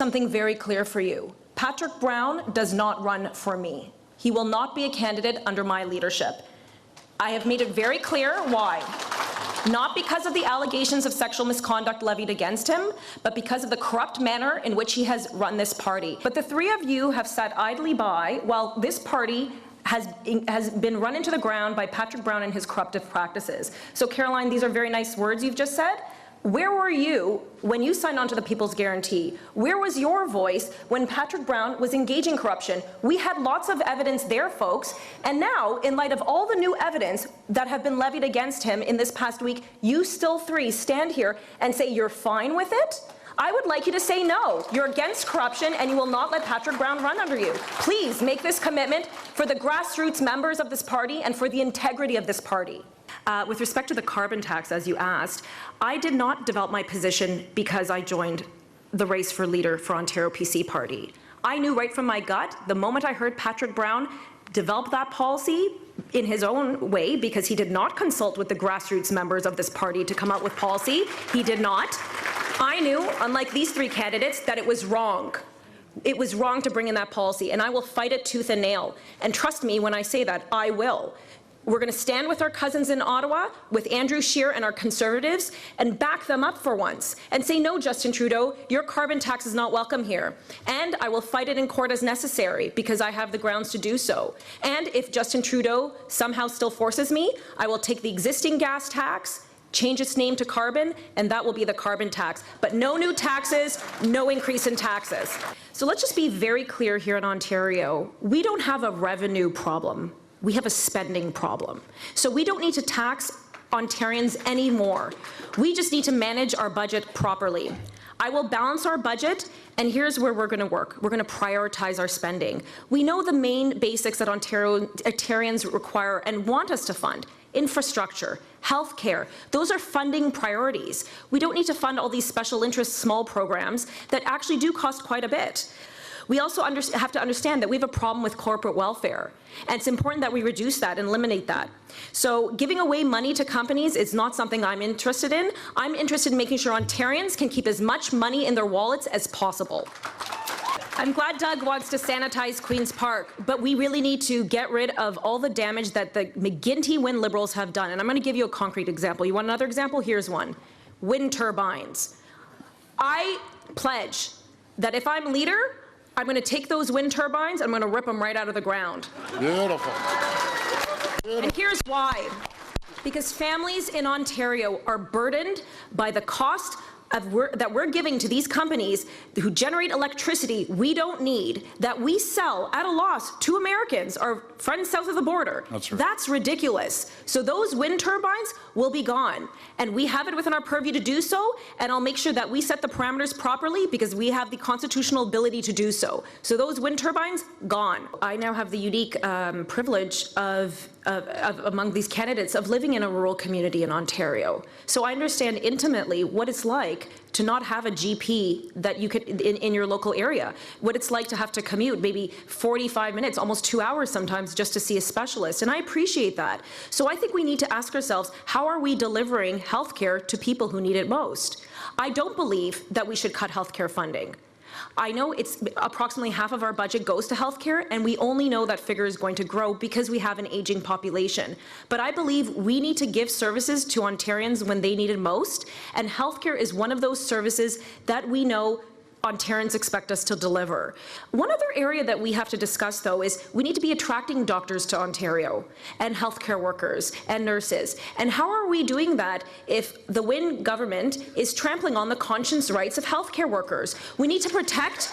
something very clear for you. Patrick Brown does not run for me. He will not be a candidate under my leadership. I have made it very clear why. Not because of the allegations of sexual misconduct levied against him, but because of the corrupt manner in which he has run this party. But the three of you have sat idly by while this party has been run into the ground by Patrick Brown and his corruptive practices. So Caroline, these are very nice words you've just said. Where were you when you signed on to the People's Guarantee? Where was your voice when Patrick Brown was engaging corruption? We had lots of evidence there, folks. And now, in light of all the new evidence that have been levied against him in this past week, you still three stand here and say you're fine with it? I would like you to say no. You're against corruption and you will not let Patrick Brown run under you. Please make this commitment for the grassroots members of this party and for the integrity of this party. With respect to the carbon tax, as you asked, I did not develop my position because I joined the Race for Leader for Ontario PC party. I knew right from my gut, the moment I heard Patrick Brown develop that policy in his own way, because he did not consult with the grassroots members of this party to come up with policy, he did not. I knew, unlike these three candidates, that it was wrong. It was wrong to bring in that policy, and I will fight it tooth and nail. And trust me when I say that, I will. We're going to stand with our cousins in Ottawa, with Andrew Scheer and our Conservatives, and back them up for once, and say, no, Justin Trudeau, your carbon tax is not welcome here. And I will fight it in court as necessary, because I have the grounds to do so. And if Justin Trudeau somehow still forces me, I will take the existing gas tax, change its name to carbon, and that will be the carbon tax. But no new taxes, no increase in taxes. So let's just be very clear here in Ontario. We don't have a revenue problem. We have a spending problem. So we don't need to tax Ontarians anymore. We just need to manage our budget properly. I will balance our budget, and here's where we're going to work. We're going to prioritize our spending. We know the main basics that Ontarians require and want us to fund. Infrastructure, healthcare, those are funding priorities. We don't need to fund all these special interest small programs that actually do cost quite a bit. We also have to understand that we have a problem with corporate welfare, and it's important that we reduce that and eliminate that. So giving away money to companies is not something I'm interested in. I'm interested in making sure Ontarians can keep as much money in their wallets as possible. I'm glad Doug wants to sanitize Queen's Park, but we really need to get rid of all the damage that the McGuinty-Wynne Liberals have done. And I'm going to give you a concrete example. You want another example? Here's one. Wind turbines. I pledge that if I'm leader, I'm going to take those wind turbines, I'm going to rip them right out of the ground. Beautiful. And here's why. Because families in Ontario are burdened by the cost that we're giving to these companies who generate electricity we don't need, that we sell at a loss to Americans, our friends south of the border. That's right. That's ridiculous. So those wind turbines will be gone. And we have it within our purview to do so, and I'll make sure that we set the parameters properly because we have the constitutional ability to do so. So those wind turbines, gone. I now have the unique privilege of among these candidates of living in a rural community in Ontario. So I understand intimately what it's like to not have a GP that you could in your local area, what it's like to have to commute maybe 45 minutes, almost 2 hours sometimes just to see a specialist, and I appreciate that. So I think we need to ask ourselves, how are we delivering healthcare to people who need it most? I don't believe that we should cut healthcare funding. I know it's approximately half of our budget goes to healthcare, and we only know that figure is going to grow because we have an aging population. But I believe we need to give services to Ontarians when they need it most, and healthcare is one of those services that we know Ontarians expect us to deliver. One other area that we have to discuss, though, is we need to be attracting doctors to Ontario and healthcare workers and nurses. And how are we doing that if the Wynne government is trampling on the conscience rights of healthcare workers? We need to protect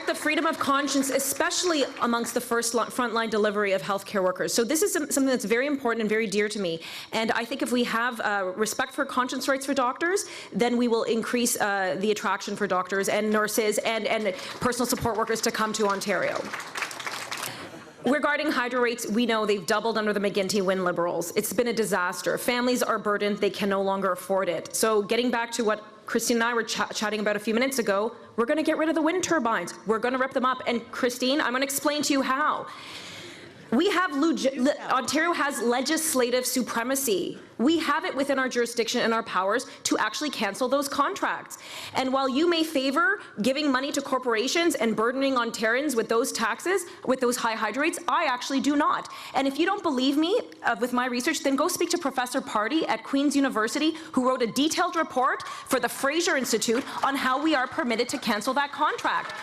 the freedom of conscience, especially amongst the frontline delivery of healthcare workers. So this is something that's very important and very dear to me. And I think if we have respect for conscience rights for doctors, then we will increase the attraction for doctors and nurses and personal support workers to come to Ontario. Regarding hydro rates, we know they've doubled under the McGuinty-Wynne Liberals. It's been a disaster. Families are burdened. They can no longer afford it. So getting back to what Christine and I were chatting about a few minutes ago, we're going to get rid of the wind turbines. We're going to rip them up. And Christine, I'm going to explain to you how. Ontario has legislative supremacy. We have it within our jurisdiction and our powers to actually cancel those contracts. And while you may favor giving money to corporations and burdening Ontarians with those taxes, with those high hydro rates, I actually do not. And if you don't believe me with my research, then go speak to Professor Party at Queen's University, who wrote a detailed report for the Fraser Institute on how we are permitted to cancel that contract.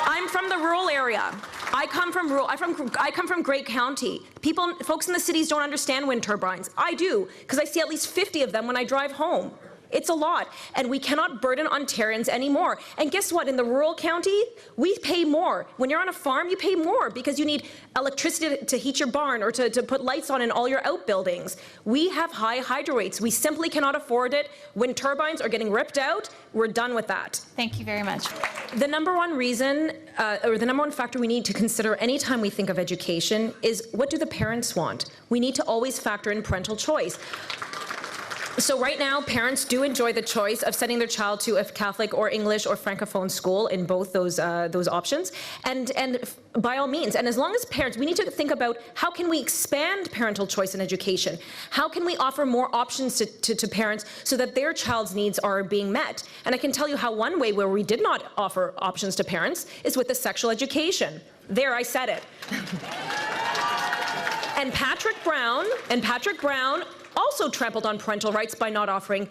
I'm from the rural area. I come from Great County. Folks in the cities don't understand wind turbines. I do, because I see at least 50 of them when I drive home. It's a lot, and we cannot burden Ontarians anymore. And guess what? In the rural county, we pay more. When you're on a farm, you pay more because you need electricity to heat your barn or to put lights on in all your outbuildings. We have high hydro rates. We simply cannot afford it. Wind turbines are getting ripped out. We're done with that. Thank you very much. The number one reason, or the number one factor we need to consider anytime we think of education is, what do the parents want? We need to always factor in parental choice. So right now, parents do enjoy the choice of sending their child to a Catholic or English or Francophone school in both those options, and by all means. And as long as parents, we need to think about how can we expand parental choice in education? How can we offer more options to parents so that their child's needs are being met? And I can tell you how one way where we did not offer options to parents is with the sexual education. There, I said it. And Patrick Brown also trampled on parental rights by not offering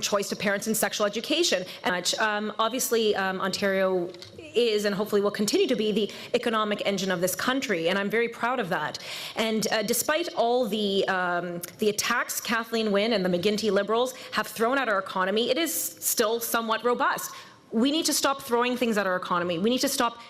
choice to parents in sexual education. And obviously, Ontario is and hopefully will continue to be the economic engine of this country, and I'm very proud of that. And despite all the attacks Kathleen Wynne and the McGuinty Liberals have thrown at our economy, it is still somewhat robust. We need to stop throwing things at our economy. We need to stop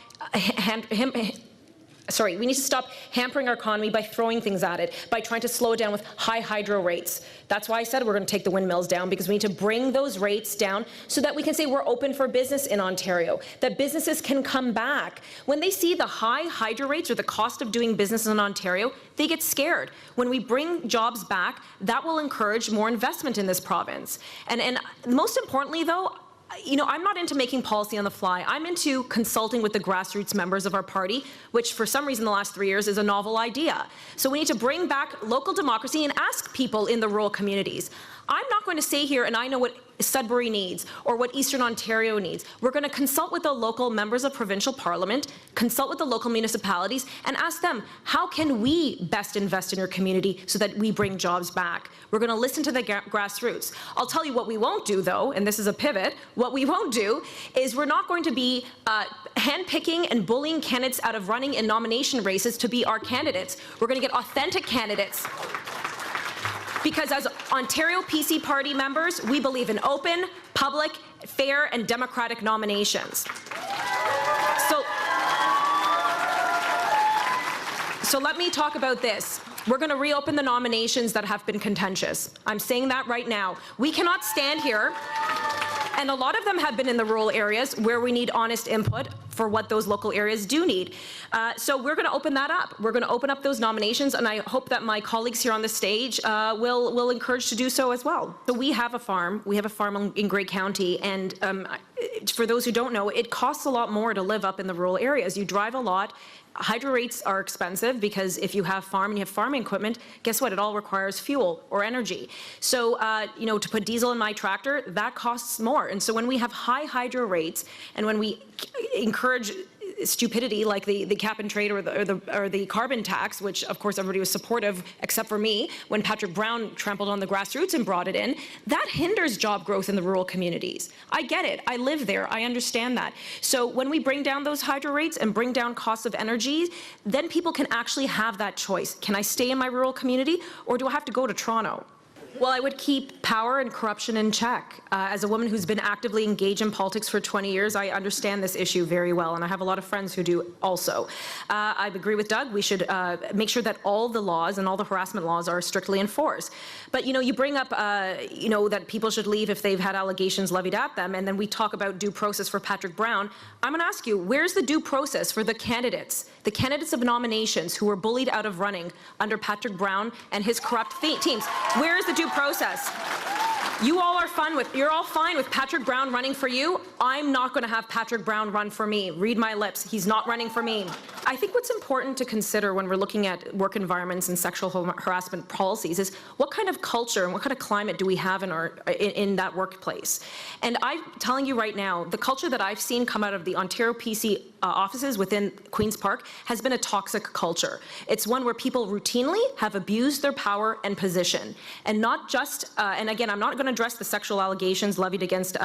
we need to stop hampering our economy by throwing things at it, by trying to slow it down with high hydro rates. That's why I said we're going to take the windmills down, because we need to bring those rates down so that we can say we're open for business in Ontario, that businesses can come back. When they see the high hydro rates or the cost of doing business in Ontario, they get scared. When we bring jobs back, that will encourage more investment in this province. And most importantly, though, you know, I'm not into making policy on the fly. I'm into consulting with the grassroots members of our party, which for some reason the last 3 years is a novel idea. So we need to bring back local democracy and ask people in the rural communities. I'm not going to say here, and I know what Sudbury needs or what Eastern Ontario needs. We're going to consult with the local members of provincial parliament, consult with the local municipalities, and ask them, how can we best invest in your community so that we bring jobs back? We're going to listen to the grassroots. I'll tell you what we won't do, though, and this is a pivot. What we won't do is we're not going to be handpicking and bullying candidates out of running in nomination races to be our candidates. We're going to get authentic candidates. Because as Ontario PC Party members, we believe in open, public, fair, and democratic nominations. So let me talk about this. We're going to reopen the nominations that have been contentious. I'm saying that right now. We cannot stand here, and a lot of them have been in the rural areas where we need honest input for what those local areas do need. So we're going to open that up. We're going to open up those nominations, and I hope that my colleagues here on the stage will encourage to do so as well. So we have a farm. We have a farm in Grey County, and for those who don't know, it costs a lot more to live up in the rural areas. You drive a lot. Hydro rates are expensive because if you have farm and you have farming equipment, guess what? It all requires fuel or energy. So, you know, to put diesel in my tractor, that costs more. And so when we have high hydro rates and when we encourage stupidity like the cap and trade or the carbon tax, which of course everybody was supportive except for me when Patrick Brown trampled on the grassroots and brought it in, that hinders job growth in the rural communities. I get it. I live there. I understand that. So when we bring down those hydro rates and bring down costs of energy, then people can actually have that choice. Can I stay in my rural community or do I have to go to Toronto? Well, I would keep power and corruption in check. As a woman who's been actively engaged in politics for 20 years, I understand this issue very well, and I have a lot of friends who do also. I agree with Doug. We should make sure that all the laws and all the harassment laws are strictly enforced. But, you know, you bring up, you know, that people should leave if they've had allegations levied at them, and then we talk about due process for Patrick Brown. I'm going to ask you, where's the due process for the candidates of nominations who were bullied out of running under Patrick Brown and his corrupt teams? Where is the due process? you're all fine with Patrick Brown running for you. I'm not going to have Patrick Brown run for me. Read my lips. He's not running for me. I think what's important to consider when we're looking at work environments and sexual harassment policies is what kind of culture and what kind of climate do we have in that workplace. And I'm telling you right now, the culture that I've seen come out of the Ontario PC offices within Queen's Park has been a toxic culture. It's one where people routinely have abused their power and position. And not just, and again, I'm not going to address the sexual allegations levied against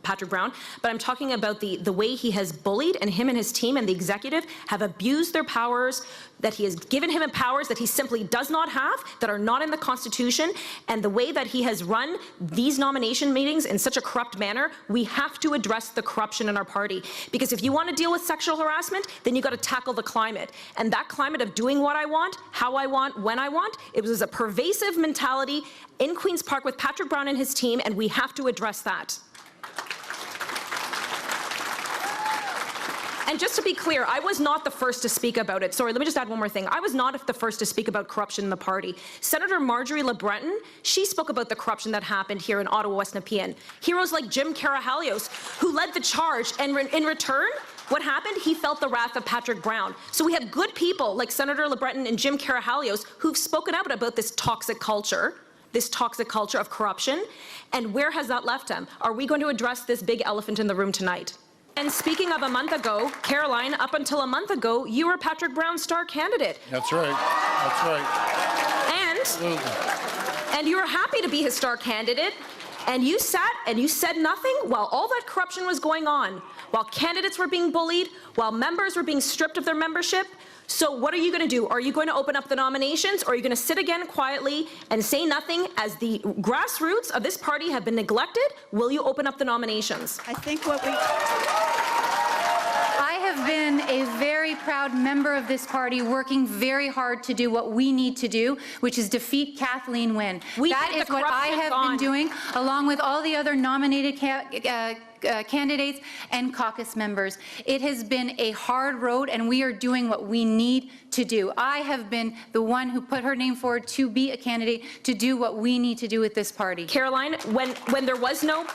Patrick Brown, but I'm talking about the way he has bullied, and him and his team and the executive have abused their powers, that he has given him powers that he simply does not have, that are not in the Constitution, and the way that he has run these nomination meetings in such a corrupt manner. We have to address the corruption in our party, because if you want to deal with sexual harassment, then you got to tackle the climate. And that climate of doing what I want, how I want, when I want, it was a pervasive mentality in Queen's Park with Patrick Brown and his team, and we have to address that. And just to be clear, I was not the first to speak about it. Sorry, let me just add one more thing. I was not the first to speak about corruption in the party. Senator Marjorie Le Breton, she spoke about the corruption that happened here in Ottawa, West Nepean. Heroes like Jim Karahalios, who led the charge, and in return, what happened? He felt the wrath of Patrick Brown. So we have good people like Senator Le Breton and Jim Karahalios who've spoken out about this toxic culture of corruption. And where has that left him? Are we going to address this big elephant in the room tonight? And speaking of a month ago, Caroline, up until a month ago, you were Patrick Brown's star candidate. That's right. That's right. And you were happy to be his star candidate. And you sat and you said nothing while all that corruption was going on, while candidates were being bullied, while members were being stripped of their membership. So what are you going to do? Are you going to open up the nominations, or are you going to sit again quietly and say nothing as the grassroots of this party have been neglected? Will you open up the nominations? I think I have been a very proud member of this party, working very hard to do what we need to do, which is defeat Kathleen Wynne. That is what I have been doing, along with all the other nominated candidates and caucus members. It has been a hard road, and we are doing what we need to do. I have been the one who put her name forward to be a candidate to do what we need to do with this party. Caroline, when there was no,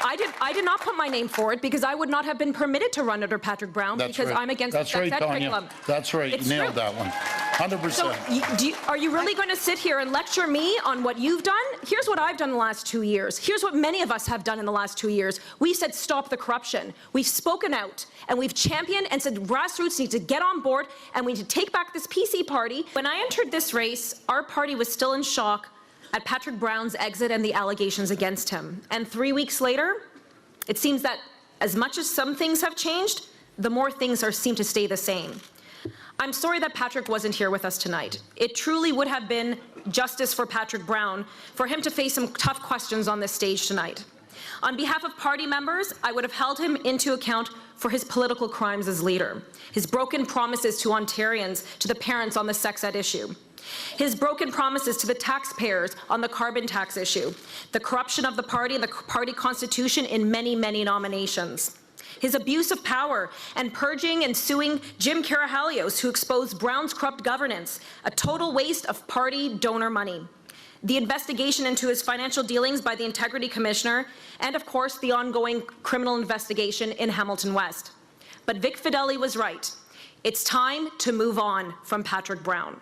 I did not put my name forward because I would not have been permitted to run under Patrick Brown. That's because right. I'm against That's the right, sex ed Tanya. curriculum. That's right. It's you nailed true. that one. 100%. So are you really going to sit here and lecture me on what you've done? Here's what I've done in the last 2 years. Here's what many of us have done in the last 2 years. We said stop the corruption. We've spoken out, and we've championed and said grassroots need to get on board, and we need to take back this PC party. When I entered this race, our party was still in shock at Patrick Brown's exit and the allegations against him. And 3 weeks later, it seems that as much as some things have changed, the more things seem to stay the same. I'm sorry that Patrick wasn't here with us tonight. It truly would have been justice for Patrick Brown for him to face some tough questions on this stage tonight. On behalf of party members, I would have held him into account for his political crimes as leader, his broken promises to Ontarians, to the parents on the sex ed issue, his broken promises to the taxpayers on the carbon tax issue, the corruption of the party and the party constitution in many, many nominations, his abuse of power and purging and suing Jim Karahalios, who exposed Brown's corrupt governance, a total waste of party donor money, the investigation into his financial dealings by the Integrity Commissioner, and of course the ongoing criminal investigation in Hamilton West. But Vic Fideli was right. It's time to move on from Patrick Brown.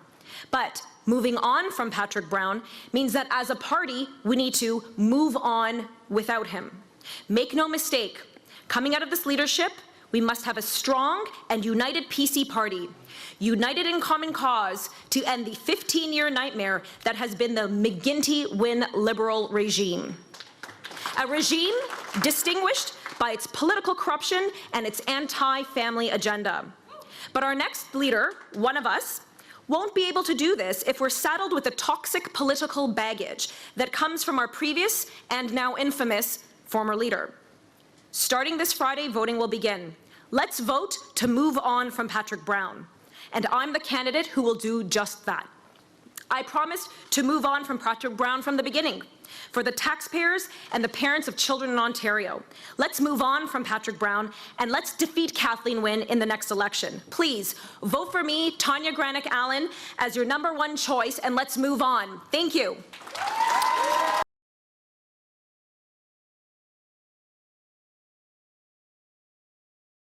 But moving on from Patrick Brown means that as a party, we need to move on without him. Make no mistake, coming out of this leadership, we must have a strong and united PC party, united in common cause to end the 15-year nightmare that has been the McGuinty-Wynne Liberal regime. A regime distinguished by its political corruption and its anti-family agenda. But our next leader, one of us, won't be able to do this if we're saddled with the toxic political baggage that comes from our previous and now infamous former leader. Starting this Friday, voting will begin. Let's vote to move on from Patrick Brown. And I'm the candidate who will do just that. I promised to move on from Patrick Brown from the beginning, for the taxpayers and the parents of children in Ontario. Let's move on from Patrick Brown, and let's defeat Kathleen Wynne in the next election. Please, vote for me, Tanya Granic Allen, as your #1 choice, and let's move on. Thank you.